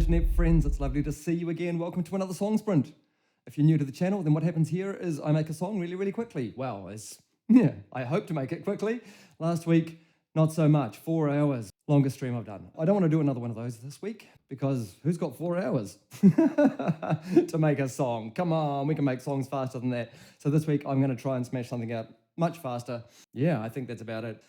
internet friends, it's lovely to see you again. Welcome to another song sprint. If you're new to the channel, then what happens here is I make a song really, really quickly. Well, I hope to make it quickly. Last week, not so much, 4 hours. Longest stream I've done. I don't want to do another one of those this week because who's got 4 hours to make a song? Come on, we can make songs faster than that. So this week I'm going to try and smash something out much faster. Yeah, I think that's about it.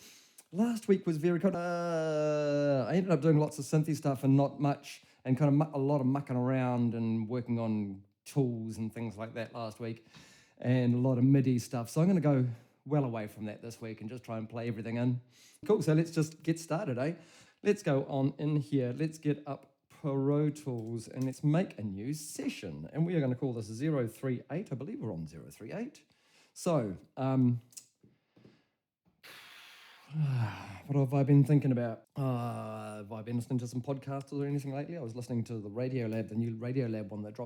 Last week was very good. I ended up doing lots of synthy stuff and not much, and kind of a lot of mucking around and working on tools and things like that last week, and a lot of MIDI stuff. So I'm going to go well away from that this week and just try and play everything in. Cool, so let's just get started, eh? Let's go on in here. Let's get up Pro Tools and let's make a new session. And we are going to call this 038. I believe we're on 038. So, what have I been thinking about? Have I been listening to some podcasts or anything lately? I was listening to the Radio Lab, the new Radio Lab one that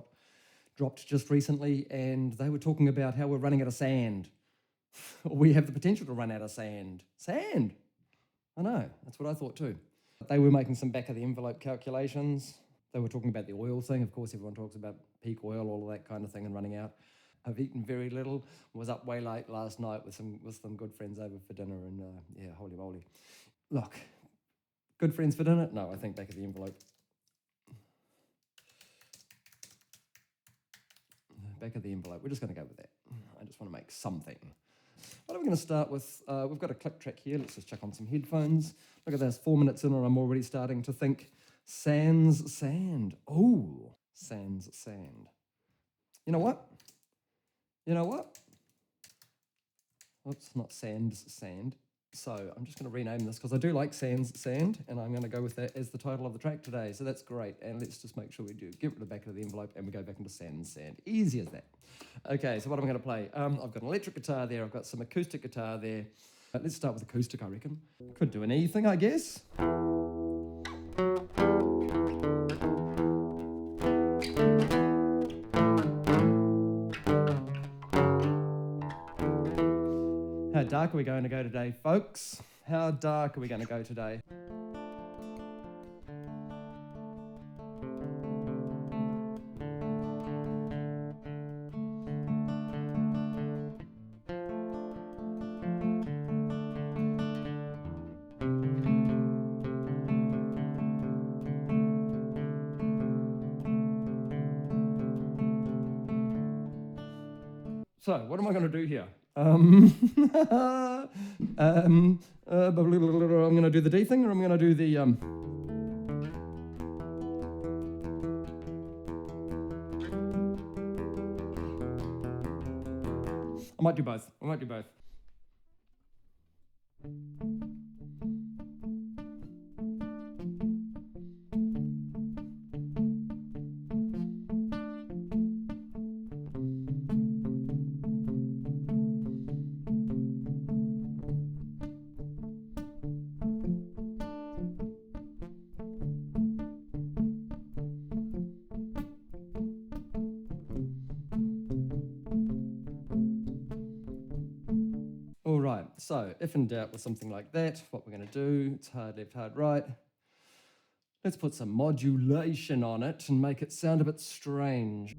dropped just recently, and they were talking about how we're running out of sand. We have the potential to run out of sand. Sand! I know, that's what I thought too. They were making some back-of-the-envelope calculations. They were talking about the oil thing. Of course, everyone talks about peak oil, all of that kind of thing, and running out. I've eaten very little. Was up way late last night with some good friends over for dinner, and yeah, holy moly. Look, good friends for dinner? No, I think back of the envelope. Back of the envelope. We're just going to go with that. I just want to make something. What are we going to start with? We've got a click track here. Let's just check on some headphones. Look at this, 4 minutes in and I'm already starting to think sans sand. Oh, sans sand. You know what? Oops, not sands, sand. So I'm just going to rename this because I do like sans sand, and I'm going to go with that as the title of the track today. So that's great. And let's just make sure we do get rid of the back of the envelope and we go back into sans sand. Easy as that. Okay, so what am I going to play? I've got an electric guitar there. I've got some acoustic guitar there. Let's start with acoustic, I reckon. Could do an E thing, I guess. How dark are we going to go today, folks? How dark are we going to go today? So, what am I going to do here? I'm going to do the D thing, or I'm going to do the I might do both. All right, so if in doubt with something like that, what we're going to do, it's hard left, hard right. Let's put some modulation on it and make it sound a bit strange.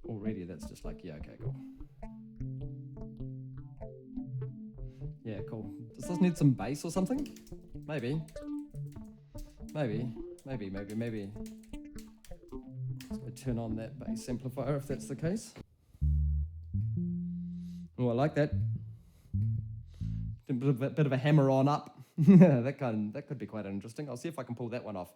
Already that's just like, yeah, okay, cool. Yeah, cool. Does this need some bass or something? Maybe. Let's go turn on that bass amplifier if that's the case. Oh, I like that. A bit of a hammer on up. that could be quite interesting. I'll see if I can pull that one off.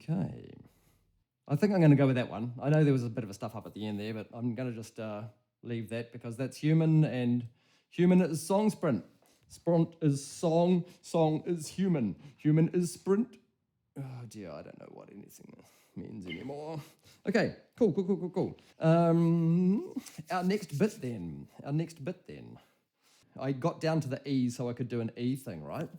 Okay. I think I'm going to go with that one. I know there was a bit of a stuff up at the end there, but I'm going to just leave that because that's human, and human is song sprint. Sprint is song, song is human. Human is sprint. Oh dear, I don't know what anything means anymore. Okay, cool. Our next bit then. I got down to the E so I could do an E thing, right?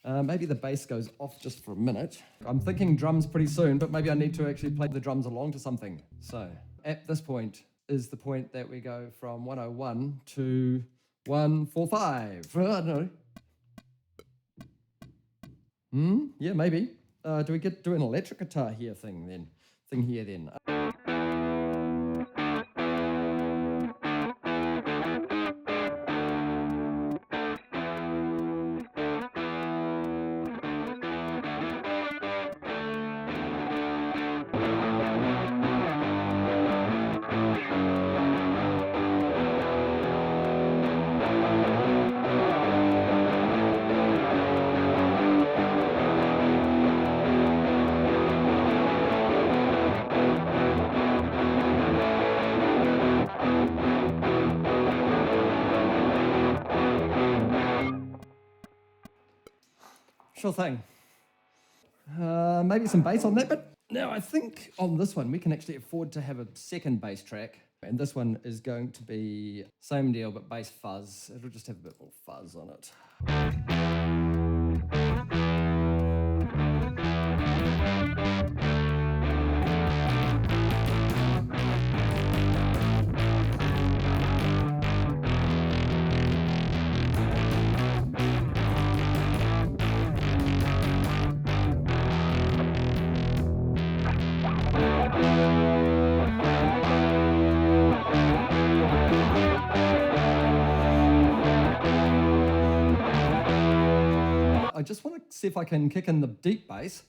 Maybe the bass goes off just for a minute. I'm thinking drums pretty soon, but maybe I need to actually play the drums along to something. So at this point is the point that we go from 101 to 145. I don't know. Yeah, maybe. Do we do an electric guitar here thing then? Sure thing. Maybe some bass on that bit. Now, I think on this one, we can actually afford to have a second bass track. And this one is going to be same deal, but bass fuzz. It'll just have a bit more fuzz on it. I just want to see if I can kick in the deep bass.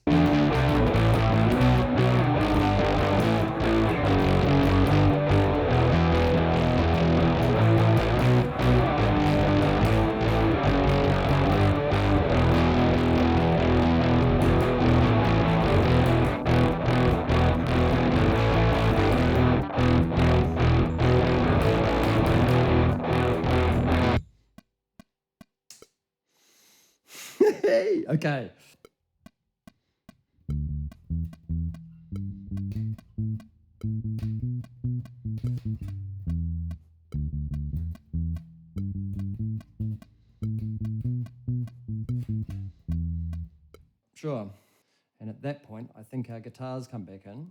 Okay. Sure. And at that point, I think our guitars come back in.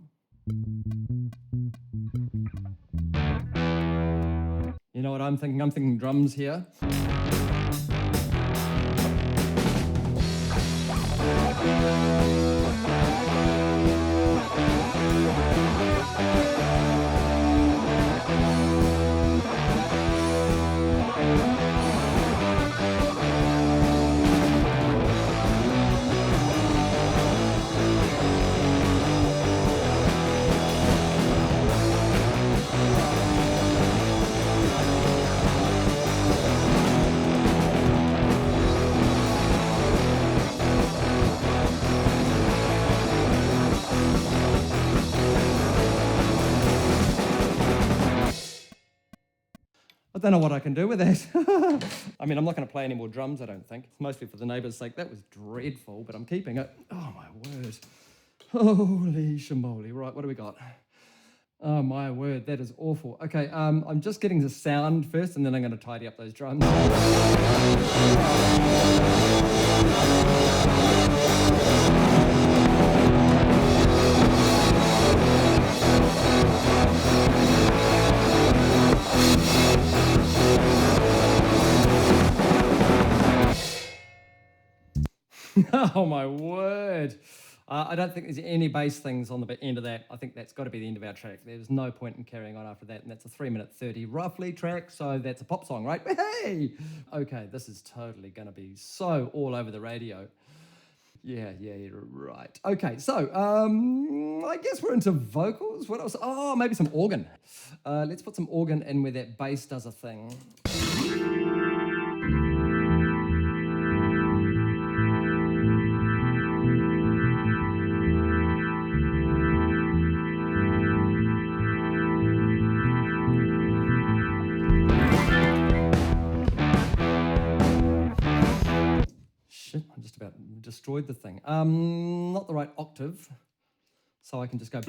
You know what I'm thinking? I'm thinking drums here. I don't know what I can do with that. I mean, I'm not going to play any more drums, I don't think. It's mostly for the neighbours' sake. That was dreadful, but I'm keeping it. Oh, my word. Holy shamoly. Right, what do we got? Oh, my word, that is awful. Okay, I'm just getting the sound first, and then I'm going to tidy up those drums. Oh my word. I don't think there's any bass things on the end of that. I think that's got to be the end of our track. There's no point in carrying on after that, and that's a 3-minute 30 roughly track, so that's a pop song, right? Hey! Okay, this is totally going to be so all over the radio. Yeah, right. Okay, so I guess we're into vocals. What else? Oh, maybe some organ. Let's put some organ in where that bass does a thing. destroyed the thing. Not the right octave, so I can just go.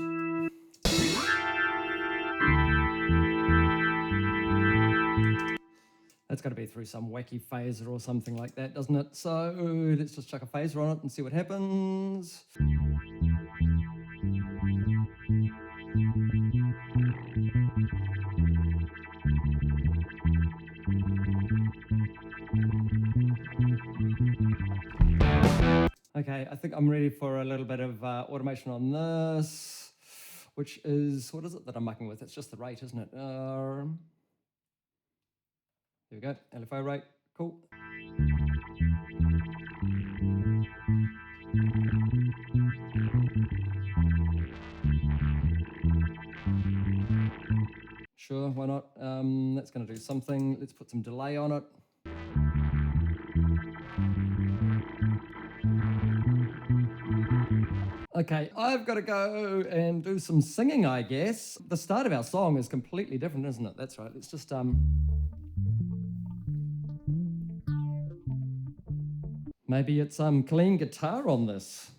That's got to be through some wacky phaser or something like that, doesn't it? So let's just chuck a phaser on it and see what happens. Okay, I think I'm ready for a little bit of automation on this, which is, what is it that I'm mucking with? It's just the rate, isn't it? There we go, LFO rate, cool. Sure, why not? That's going to do something. Let's put some delay on it. Okay, I've got to go and do some singing, I guess. The start of our song is completely different, isn't it? That's right. Let's just maybe it's clean guitar on this.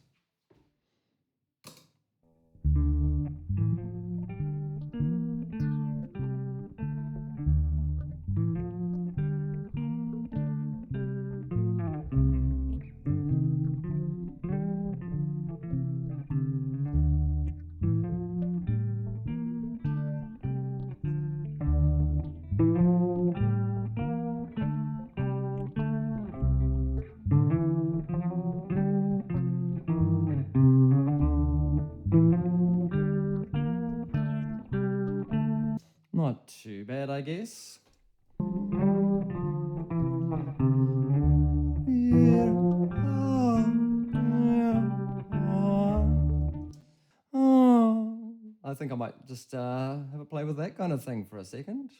Not too bad, I guess. I think I might just have a play with that kind of thing for a second.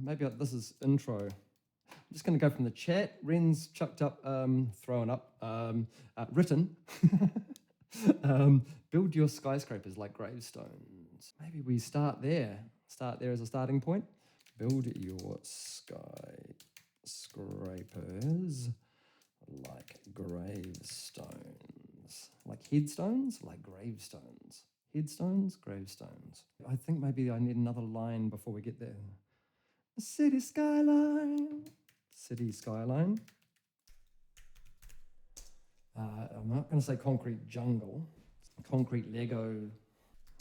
Maybe this is intro. I'm just going to go from the chat. Ren's chucked up, thrown up, written. Build your skyscrapers like gravestones. Maybe we start there. Start there as a starting point. Build your skyscrapers like gravestones. Like headstones? Like gravestones. Headstones? Gravestones. I think maybe I need another line before we get there. City skyline. City skyline. I'm not going to say concrete jungle. Concrete Lego.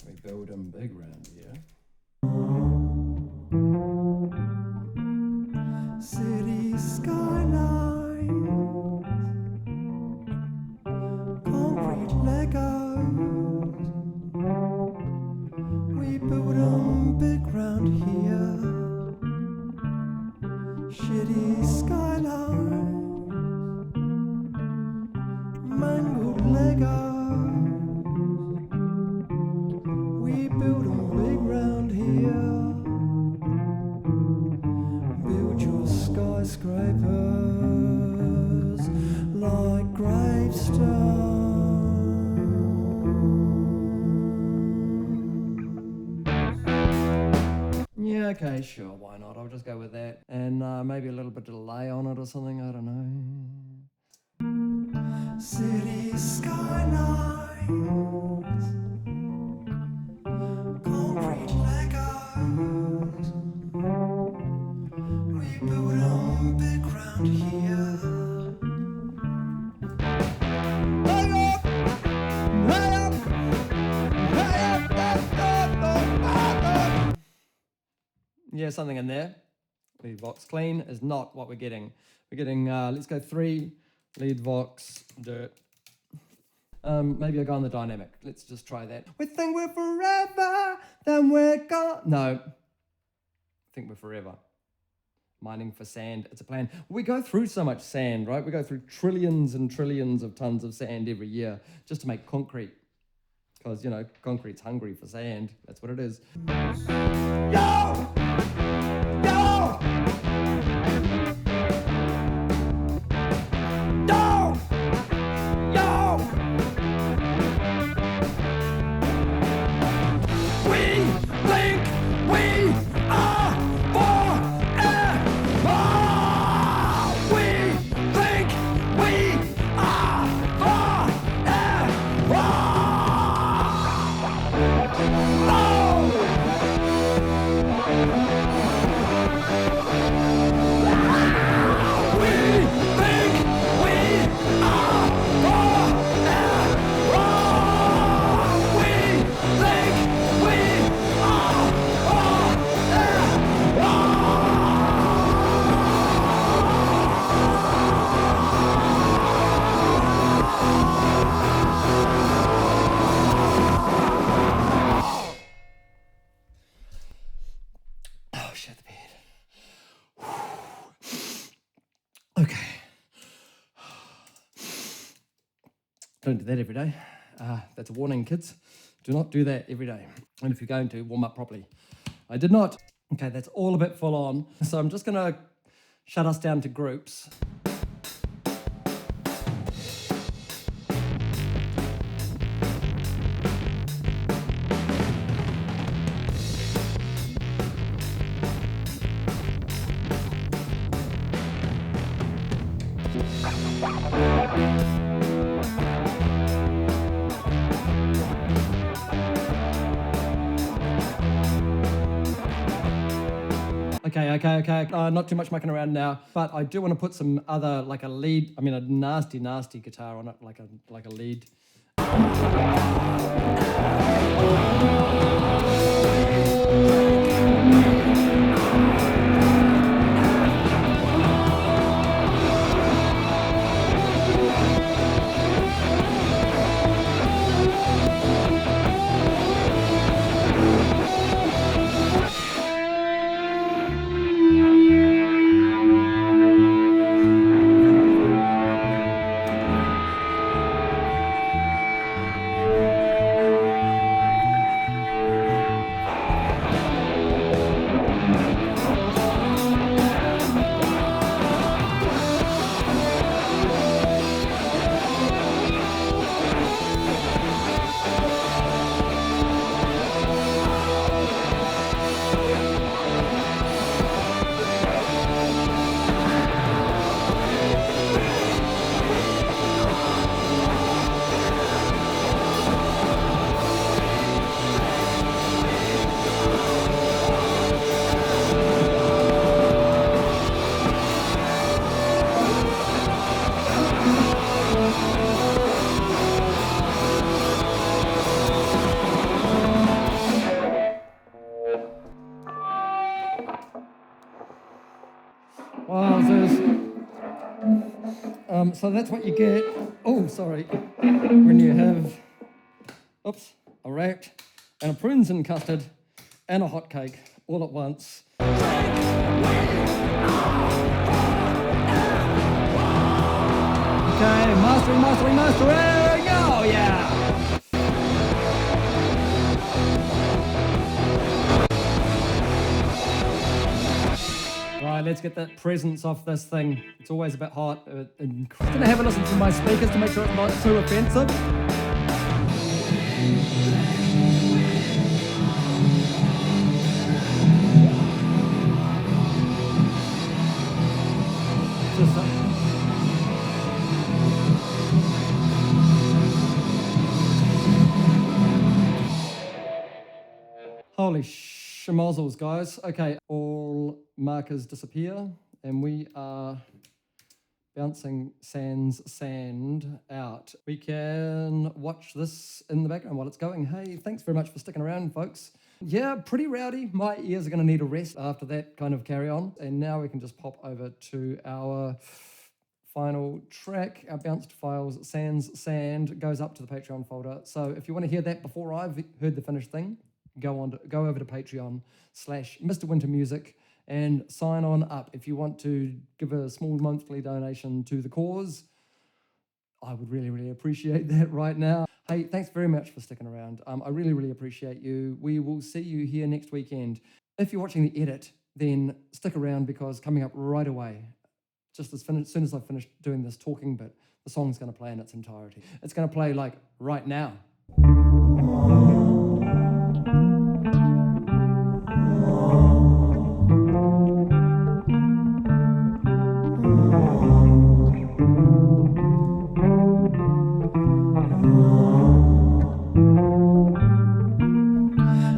We build them big round here. City skyline. Concrete Legos. We build them big round here. Shitty skyline, mangled Legos. We build them big round here. Build your skyscrapers like gravestones. Yeah, okay, sure, why not? I'll just go with that. And maybe a little bit of delay on it or something, I don't know. City skylines, concrete like ours. We build our background here. Hey up, hey up, hey up, yeah, something in there. Lead vox clean is not what we're getting. We're getting, let's go 3, lead vox, dirt. Maybe I'll go on the dynamic. Let's just try that. We think we're forever, then we're gone. No, think we're forever. Mining for sand, it's a plan. We go through so much sand, right? We go through trillions and trillions of tons of sand every year just to make concrete. Because, you know, concrete's hungry for sand. That's what it is. Yo! Yo! Yo! Yo! We think we are forever. We think we are forever. Okay. Don't do that every day. That's a warning, kids. Do not do that every day. And if you're going to, warm up properly. I did not. Okay, that's all a bit full on. So I'm just going to shut us down to groups. Okay. Not too much mucking around now, but I do want to put some other, like a lead, a nasty guitar on it, like a lead. So that's what you get. Oh, sorry. When you have, a rat and a prunes and custard and a hot cake all at once. Okay, mastering. Oh, yeah. Right, let's get that presence off this thing. It's always a bit hot. I'm gonna have a listen to my speakers to make sure it's not too offensive. Holy schmozzles, guys. Okay, all markers disappear, and we are bouncing sand out. We can watch this in the background while it's going. Hey, thanks very much for sticking around, folks. Yeah, pretty rowdy. My ears are going to need a rest after that kind of carry on. And now we can just pop over to our final track. Our bounced files, sand, goes up to the Patreon folder. So if you want to hear that before I've heard the finished thing, go over to Patreon/MrWinter Music and sign on up. If you want to give a small monthly donation to the cause, I would really, really appreciate that right now. Hey, thanks very much for sticking around. I really, really appreciate you. We will see you here next weekend. If you're watching the edit, then stick around because coming up right away, just as soon as I've finished doing this talking bit, the song's going to play in its entirety. It's going to play like right now.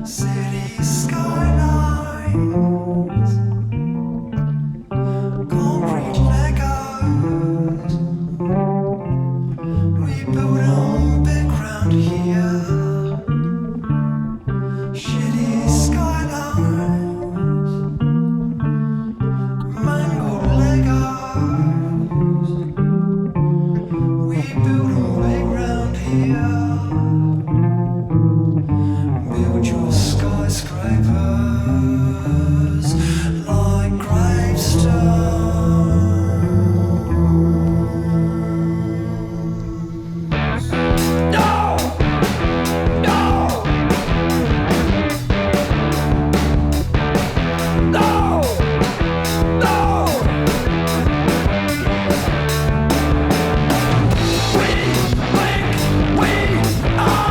City skylines, concrete Legos. We build on big ground here. Shitty skylines, mangled Legos. We build on big ground here. Build your skyscrapers like gravestones. No! No! No! No! We think we are